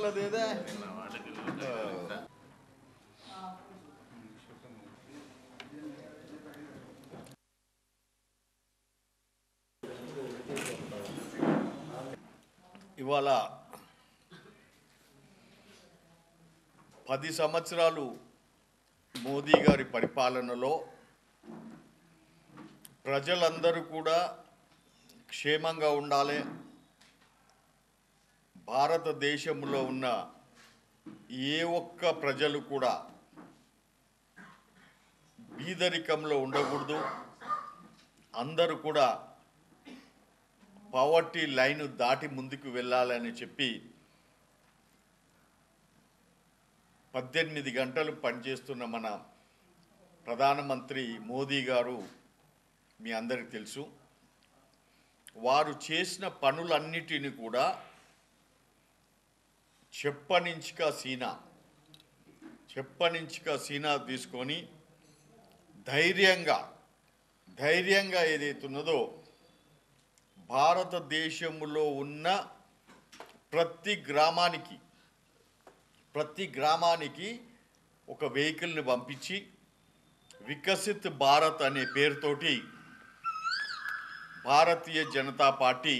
वाला दे दे ఇవాళ 10 సంవత్సరాలు మోదీ గారి పరిపాలనలో ప్రజలందరూ కూడా క్షేమంగా ఉండాలి, భారతదేశంలో ఉన్న ఏ ఒక్క ప్రజలు కూడా బీదరికంలో ఉండకూడదు, అందరూ కూడా పావర్టీ లైన్ దాటి ముందుకు వెళ్ళాలని చెప్పి 18 గంటలు పనిచేస్తున్న మన ప్రధానమంత్రి మోదీ గారు మీ అందరికీ తెలుసు. వారు చేసిన పనులన్నిటిని కూడా చెప్పనించిక సీనా తీసుకొని ధైర్యంగా ఏదైతున్నదో భారతదేశంలో ఉన్న ప్రతి గ్రామానికి ఒక వెహికల్ని పంపించి వికసిత్ భారత్ అనే పేరుతోటి భారతీయ జనతా పార్టీ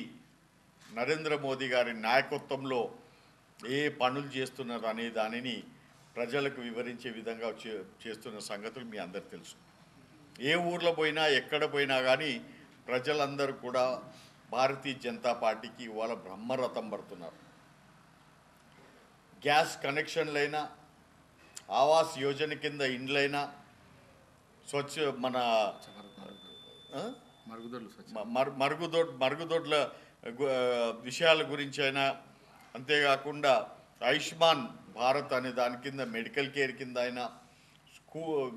నరేంద్ర మోదీ గారి నాయకత్వంలో ఏ పనులు చేస్తున్నారు అనే దానిని ప్రజలకు వివరించే విధంగా చేస్తున్న సంగతులు మీ అందరికీ తెలుసు. ఏ ఊర్లో పోయినా ఎక్కడ పోయినా కానీ ప్రజలందరూ కూడా భారతీయ జనతా పార్టీకి ఇవాళ బ్రహ్మరథం పడుతున్నారు. గ్యాస్ కనెక్షన్లైనా, ఆవాస్ యోజన కింద ఇండ్లైనా, స్వచ్ఛ మన మరుగుదొడ్ల విషయాల గురించి అయినా, అంతేకాకుండా ఆయుష్మాన్ భారత్ అనే దాని కింద మెడికల్ కేర్ కింద అయినా,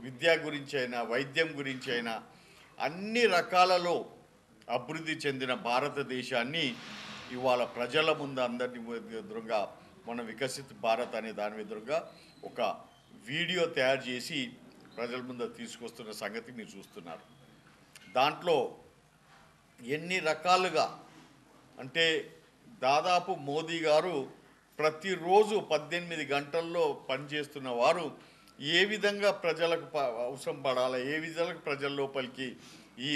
విద్య గురించి అయినా, వైద్యం గురించి అయినా అన్ని రకాలలో అభివృద్ధి చెందిన భారతదేశాన్ని ఇవాళ ప్రజల ముందు అందరినీ ఎదురుగా మన వికసిత్ భారత్ అనే దాని ఎదురుగా ఒక వీడియో తయారు చేసి ప్రజల ముందు తీసుకొస్తున్న సంగతి మీరు చూస్తున్నారు. దాంట్లో ఎన్ని రకాలుగా అంటే దాదాపు మోదీ గారు ప్రతిరోజు 18 గంటల్లో పనిచేస్తున్న వారు ఏ విధంగా ప్రజలకు అవసరం పడాలి, ఏ విధంగా ప్రజల లోపలికి ఈ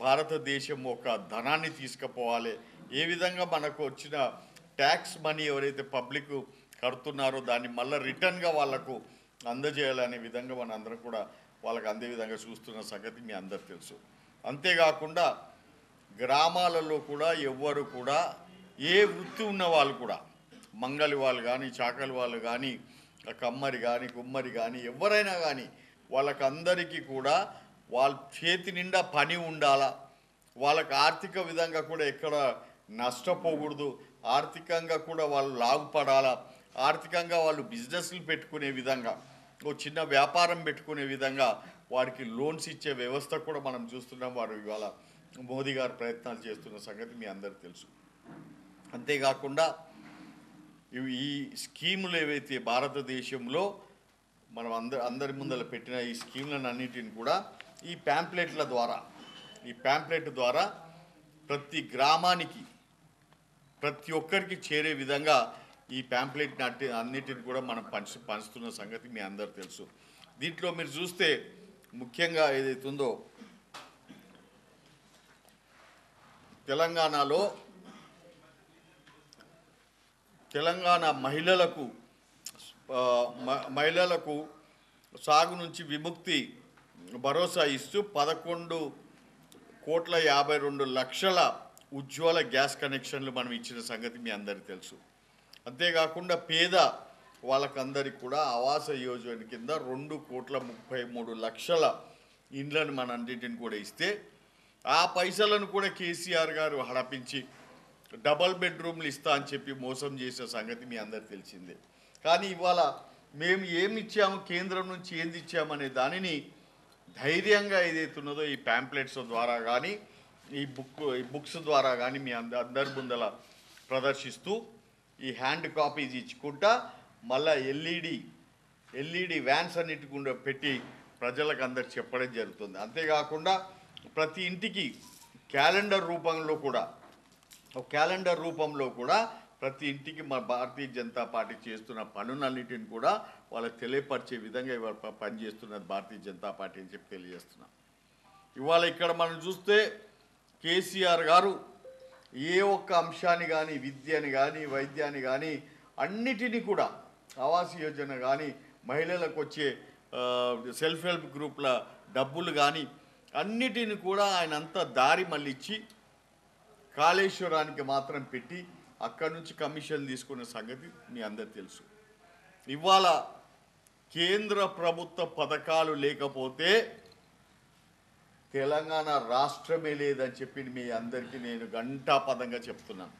భారతదేశం ఒక ధనాన్ని తీసుకుపోవాలి, ఏ విధంగా మనకు వచ్చిన ట్యాక్స్ మనీ ఎవరైతే పబ్లిక్ కడుతున్నారో దాన్ని మళ్ళీ రిటర్న్గా వాళ్లకు అందజేయాలనే విధంగా మన అందరం కూడా వాళ్ళకి అందే విధంగా చూస్తున్న సంగతి మీ అందరు తెలుసు. అంతేకాకుండా గ్రామాలలో కూడా ఎవ్వరు కూడా ఏ వృత్తి ఉన్న వాళ్ళు కూడా మంగలి వాళ్ళు కానీ, చాకలి వాళ్ళు కానీ, కమ్మరి కానీ, కుమ్మరి కానీ ఎవరైనా కానీ వాళ్ళకందరికీ కూడా వాళ్ళ చేతి నిండా పని ఉండాలా, వాళ్ళకి ఆర్థిక విధంగా కూడా ఎక్కడ నష్టపోకూడదు, ఆర్థికంగా కూడా వాళ్ళు లాభపడాలా, ఆర్థికంగా వాళ్ళు బిజినెస్లు పెట్టుకునే విధంగా, ఓ చిన్న వ్యాపారం పెట్టుకునే విధంగా వారికి లోన్స్ ఇచ్చే వ్యవస్థ కూడా మనం చూస్తున్నాం. వారు ఇవాళ మోదీ గారు ప్రయత్నాలు చేస్తున్న సంగతి మీ అందరికీ తెలుసు. అంతేకాకుండా ఈ స్కీములు ఏవైతే భారతదేశంలో మనం అందరి ముందర పెట్టిన ఈ స్కీములను అన్నిటిని కూడా ఈ ప్యాంప్లెట్ ద్వారా ప్రతి గ్రామానికి ప్రతి ఒక్కరికి చేరే విధంగా ఈ ప్యాంప్లెట్ అన్నిటిని కూడా మనం పంచుతున్న సంగతి మీ అందరూ తెలుసు. దీంట్లో మీరు చూస్తే ముఖ్యంగా ఏదైతుందో తెలంగాణ మహిళలకు సాగు నుంచి విముక్తి భరోసా ఇస్తూ 11,52,00,000 ఉజ్వల గ్యాస్ కనెక్షన్లు మనం ఇచ్చిన సంగతి మీ అందరికీ తెలుసు. అంతేకాకుండా పేద వాళ్ళకందరికీ కూడా ఆవాస యోజన కింద 2,33,00,000 ఇండ్లను మన అన్నింటిని కూడా ఇస్తే ఆ పైసలను కూడా కేసీఆర్ గారు హడపించి డబల్ బెడ్రూమ్లు ఇస్తా అని చెప్పి మోసం చేసే సంగతి మీ అందరికీ తెలిసిందే. కానీ ఇవాళ మేము ఏమి ఇచ్చాము, కేంద్రం నుంచి ఏంది ఇచ్చామనే దానిని ధైర్యంగా ఏదైతున్నదో ఈ ప్యాంప్లెట్స్ ద్వారా కానీ ఈ బుక్స్ ద్వారా కానీ మీ అందరి ముందల ప్రదర్శిస్తూ ఈ హ్యాండ్ కాపీస్ ఇచ్చుకుంటా మళ్ళీ ఎల్ఈడి వ్యాన్స్ అన్నిటికుండా పెట్టి ప్రజలకు అందరు చెప్పడం జరుగుతుంది. అంతేకాకుండా ప్రతి ఇంటికి క్యాలెండర్ రూపంలో కూడా ప్రతి ఇంటికి మా భారతీయ జనతా పార్టీ చేస్తున్న పనులన్నిటిని కూడా వాళ్ళకి తెలియపరిచే విధంగా ఇవాళ పనిచేస్తున్నది భారతీయ జనతా పార్టీ అని చెప్పి తెలియజేస్తున్నాం. ఇవాళ ఇక్కడ మనం చూస్తే కేసీఆర్ గారు ఏ ఒక్క అంశాన్ని కానీ, విద్యని కానీ, వైద్యాన్ని కానీ, అన్నిటినీ కూడా ఆవాస్ యోజన కానీ, మహిళలకు వచ్చే సెల్ఫ్ హెల్ప్ గ్రూప్ల డబ్బులు కానీ అన్నిటిని కూడా ఆయన అంతా దారి మళ్ళించి కాళేశ్వరానికి మాత్రం పెట్టి అక్కడి నుంచి కమిషన్ తీసుకున్న సంగతి మీ అందరికీ తెలుసు. ఇవాళ కేంద్ర ప్రభుత్వ పథకాలు లేకపోతే తెలంగాణ రాష్ట్రమే లేదని చెప్పి మీ అందరికీ నేను ఘంటాపదంగా చెప్తున్నాను.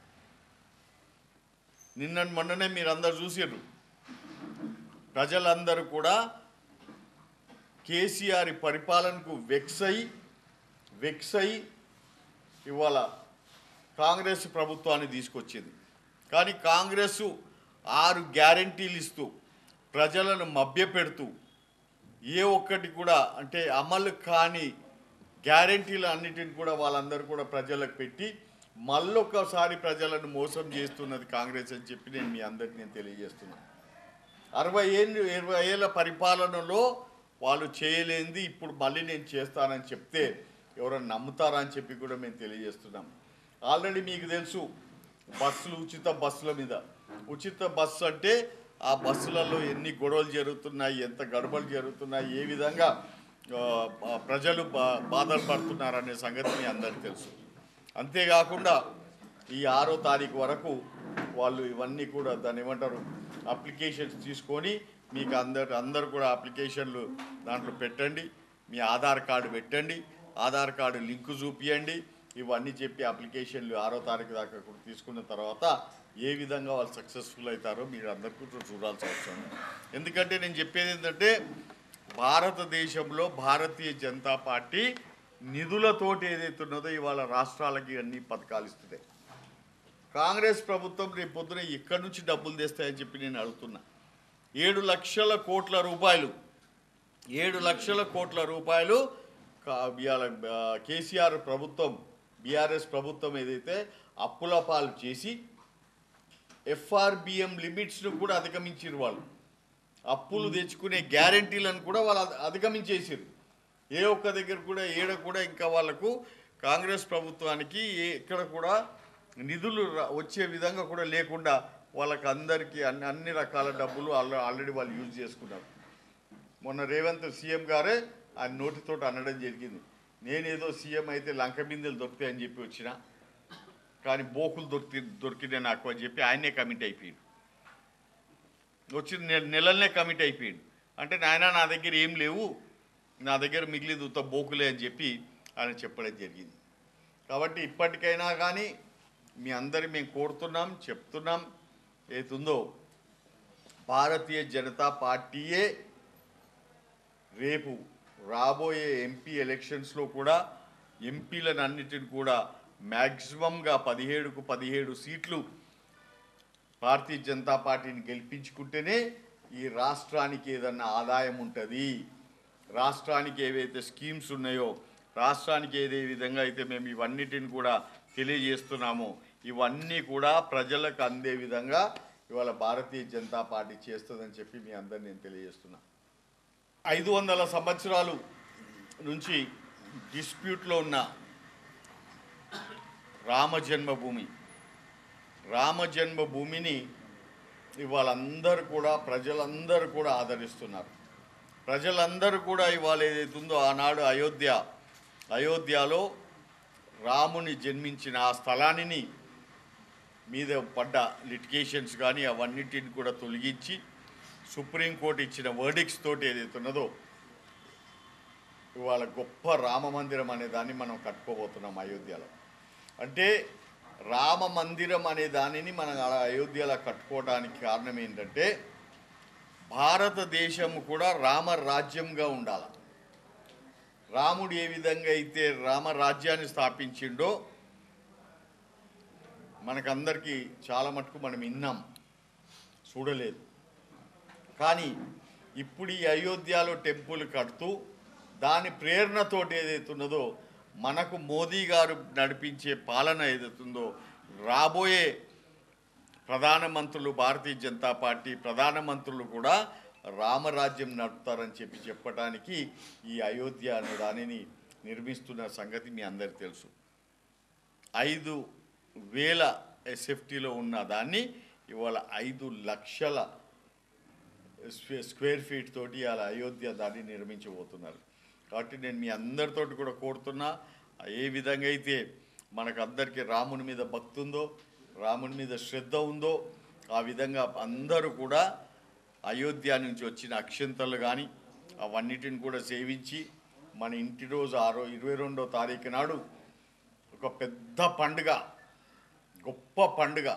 మొన్ననే మీరందరూ చూసారు, ప్రజలందరూ కూడా కేసీఆర్ పరిపాలనకు వెక్స్ అయి ఇవాళ కాంగ్రెస్ ప్రభుత్వాన్ని తీసుకొచ్చింది. కానీ కాంగ్రెస్ 6 గ్యారెంటీలు ఇస్తూ ప్రజలను మభ్యపెడుతూ ఏ ఒక్కటి కూడా అంటే అమలు కాని గ్యారెంటీలు అన్నిటిని కూడా వాళ్ళందరూ కూడా ప్రజలకు పెట్టి మళ్ళొకసారి ప్రజలను మోసం చేస్తున్నది కాంగ్రెస్ అని చెప్పి నేను మీ అందరికీ నేను తెలియజేస్తున్నాను. 20 ఏళ్ళ పరిపాలనలో వాళ్ళు చేయలేంది ఇప్పుడు మళ్ళీ నేను చేస్తానని చెప్తే ఎవరైనా నమ్ముతారా అని చెప్పి కూడా మేము తెలియజేస్తున్నాం. ఆల్రెడీ మీకు తెలుసు, బస్సులు ఉచిత బస్సుల మీద ఉచిత బస్సు అంటే ఆ బస్సులలో ఎన్ని గొడవలు జరుగుతున్నాయి, ఎంత గడబలు జరుగుతున్నాయి, ఏ విధంగా ప్రజలు బాధలు పడుతున్నారనే సంగతి మీ అందరికీ తెలుసు. అంతేకాకుండా ఈ 6వ తారీఖు వరకు వాళ్ళు ఇవన్నీ కూడా దాన్ని ఏమంటారు అప్లికేషన్స్ తీసుకొని మీకు అందరు కూడా అప్లికేషన్లు దాంట్లో పెట్టండి, మీ ఆధార్ కార్డు పెట్టండి, ఆధార్ కార్డు లింకు చూపియండి, ఇవన్నీ చెప్పి అప్లికేషన్లు 6వ తారీఖు దాకా కూడా తీసుకున్న తర్వాత ఏ విధంగా వాళ్ళు సక్సెస్ఫుల్ అవుతారో మీరు అందరికీ చూడాల్సి వస్తుంది. ఎందుకంటే నేను చెప్పేది ఏంటంటే భారతదేశంలో భారతీయ జనతా పార్టీ నిధులతోటి ఏదైతే ఉన్నదో ఇవాళ రాష్ట్రాలకి అన్ని పథకాలు ఇస్తుంది. కాంగ్రెస్ ప్రభుత్వం రేపు పొద్దున ఎక్కడి నుంచి డబ్బులు తెస్తాయని చెప్పి నేను అడుగుతున్నా. 7 లక్షల కోట్ల రూపాయలు ఇవాళ కేసీఆర్ ప్రభుత్వం బీఆర్ఎస్ ప్రభుత్వం ఏదైతే అప్పుల పాలు చేసి ఎఫ్ఆర్బిఎం లిమిట్స్ను కూడా అధిగమించారు. వాళ్ళు అప్పులు తెచ్చుకునే గ్యారంటీలను కూడా వాళ్ళు అధిగమించేసారు. ఏ ఒక్క దగ్గర కూడా కూడా ఇంకా వాళ్లకు కాంగ్రెస్ ప్రభుత్వానికి ఎక్కడ కూడా నిధులు వచ్చే విధంగా కూడా లేకుండా వాళ్ళకి అందరికీ అన్ని రకాల డబ్బులు ఆల్రెడీ వాళ్ళు యూజ్ చేసుకున్నారు. మొన్న రేవంత్ సీఎం గారే ఆయన నోటితో అనడం జరిగింది, నేనేదో సీఎం అయితే లంక బిందెలు దొరుకుతాయని చెప్పి వచ్చిన, కానీ బోకులు దొరికినాయి నాకు అని చెప్పి ఆయనే కమిట్ అయిపోయాడు. వచ్చిన నెలలనే కమిట్ అయిపోయాడు. అంటే నాయన నా దగ్గర ఏం లేవు, నా దగ్గర మిగిలింది ఉత్త బోకులే అని చెప్పి ఆయన చెప్పడం జరిగింది. కాబట్టి ఇప్పటికైనా కానీ మీ అందరి మేము కోరుతున్నాం, చెప్తున్నాం, ఏతుందో భారతీయ జనతా పార్టీయే రేపు రాబోయే ఎంపీ ఎలక్షన్స్లో కూడా ఎంపీలను అన్నిటిని కూడా మ్యాక్సిమంగా 17కు 17 సీట్లు భారతీయ జనతా పార్టీని గెలిపించుకుంటేనే ఈ రాష్ట్రానికి ఏదన్నా ఆదాయం ఉంటుంది. రాష్ట్రానికి ఏవైతే స్కీమ్స్ ఉన్నాయో, రాష్ట్రానికి ఏదే విధంగా అయితే మేము ఇవన్నిటిని కూడా తెలియజేస్తున్నామో ఇవన్నీ కూడా ప్రజలకు అందే విధంగా ఇవాళ భారతీయ జనతా పార్టీ చేస్తుందని చెప్పి మీ అందరిని నేను తెలియజేస్తున్నా. 500 సంవత్సరాలు నుంచి డిస్ప్యూట్లో ఉన్న రామ జన్మభూమిని ఇవాళ అందరూ కూడా ప్రజలందరూ కూడా ఆదరిస్తున్నారు. ప్రజలందరూ కూడా ఇవాళ ఏదైతుందో ఆనాడు అయోధ్యలో రాముని జన్మించిన ఆ స్థలాన్ని మీద పడ్డ లిటిగేషన్స్ కానీ అవన్నిటిని కూడా తొలగించి సుప్రీంకోర్టు ఇచ్చిన వర్డిక్స్ తోటి ఏదైతున్నదో ఇవాళ గొప్ప రామ మందిరం అనే దాన్ని మనం కట్టుకోబోతున్నాం అయోధ్యలో. అంటే రామ మందిరం అనే దానిని మనం అయోధ్యలో కట్టుకోవడానికి కారణం ఏంటంటే భారతదేశం కూడా రామరాజ్యంగా ఉండాలి. రాముడు ఏ విధంగా అయితే రామరాజ్యాన్ని స్థాపించిండో మనకందరికీ చాలా మటుకు మనం విన్నాం, చూడలేదు. కానీ ఇప్పుడు ఈ అయోధ్యలో టెంపుల్ కడుతూ దాని ప్రేరణతోటి ఏదైతున్నదో మనకు మోదీ గారు నడిపించే పాలన ఏదైతుందో రాబోయే ప్రధానమంత్రులు, భారతీయ జనతా పార్టీ ప్రధానమంత్రులు కూడా రామరాజ్యం నడుపుతారని చెప్పడానికి ఈ అయోధ్య అనే దానిని నిర్మిస్తున్న సంగతి మీ అందరికీ తెలుసు. 5,000 ఎస్ఎఫ్టీలో ఉన్న దాన్ని ఇవాళ 5 లక్షల స్క్వేర్ ఫీట్ తోటి అలా అయోధ్య దాన్ని నిర్మించబోతున్నారు. కాబట్టి నేను మీ అందరితోటి కూడా కోరుతున్నా, ఏ విధంగా అయితే మనకు అందరికీ రాముని మీద భక్తి ఉందో, రాముని మీద శ్రద్ధ ఉందో, ఆ విధంగా అందరూ కూడా అయోధ్య నుంచి వచ్చిన అక్షంతలు కానీ అవన్నిటిని కూడా సేవించి మన ఇంటి రోజు 22వ తారీఖు నాడు ఒక పెద్ద పండుగ, గొప్ప పండుగ,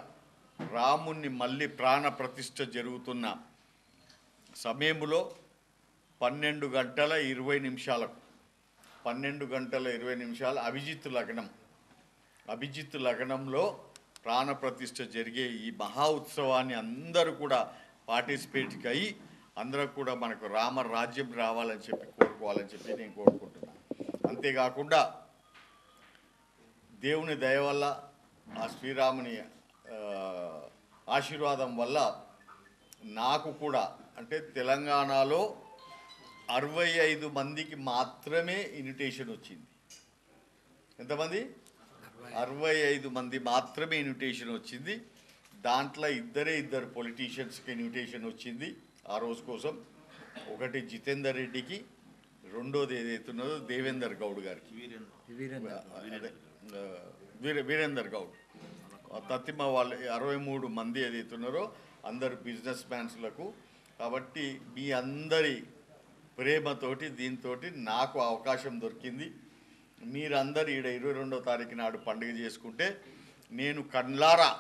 రాముణ్ణి మళ్ళీ ప్రాణ ప్రతిష్ఠ జరుగుతున్న సమయంలో 12 గంటల 20 నిమిషాలకు 12 గంటల 20 నిమిషాలు అభిజిత్ లగ్నంలో ప్రాణ ప్రతిష్ఠ జరిగే ఈ మహా ఉత్సవాన్ని అందరూ కూడా పార్టిసిపేట్కి అయ్యి అందరూ కూడా మనకు రామరాజ్యం రావాలని చెప్పి కోరుకోవాలని చెప్పి నేను కోరుకుంటున్నాను. అంతేకాకుండా దేవుని దయ వల్ల, ఆ శ్రీరాముని ఆశీర్వాదం వల్ల నాకు కూడా, అంటే తెలంగాణలో 65 మందికి మాత్రమే ఇన్విటేషన్ వచ్చింది. ఎంతమంది? 65 మంది మాత్రమే ఇన్విటేషన్ వచ్చింది. దాంట్లో ఇద్దరు పొలిటీషియన్స్కి ఇన్విటేషన్ వచ్చింది ఆ రోజు కోసం. ఒకటి జితేందర్ రెడ్డికి, రెండోది ఏదైతున్నదో దేవేందర్ గౌడ్ గారికి, వీరేందర్ గౌడ్, తత్తిమ వాళ్ళు 63 మంది ఏదైతున్నారో అందరు బిజినెస్ మ్యాన్స్లకు. కాబట్టి మీ అందరి ప్రేమతోటి దీంతో నాకు అవకాశం దొరికింది. మీరందరూ ఈడ 22వ తారీఖు నాడు పండుగ చేసుకుంటే నేను కన్లారా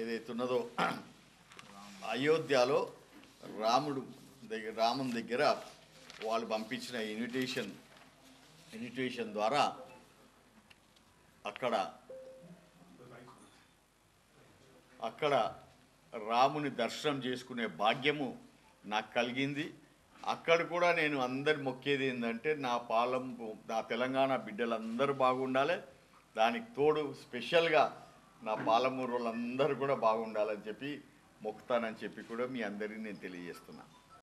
ఏదైతున్నదో అయోధ్యలో రాముని దగ్గర వాళ్ళు పంపించిన ఇన్విటేషన్ ద్వారా అక్కడ రాముని దర్శనం చేసుకునే భాగ్యము నాకు కలిగింది. అక్కడ కూడా నేను అందరి మొక్కేది ఏంటంటే నా తెలంగాణ బిడ్డలందరూ బాగుండాలి, దానికి తోడు స్పెషల్గా నా పాలమూరు వాళ్ళందరూ కూడా బాగుండాలని చెప్పి మొక్కుతానని చెప్పి కూడా మీ అందరికీ నేను తెలియజేస్తున్నాను.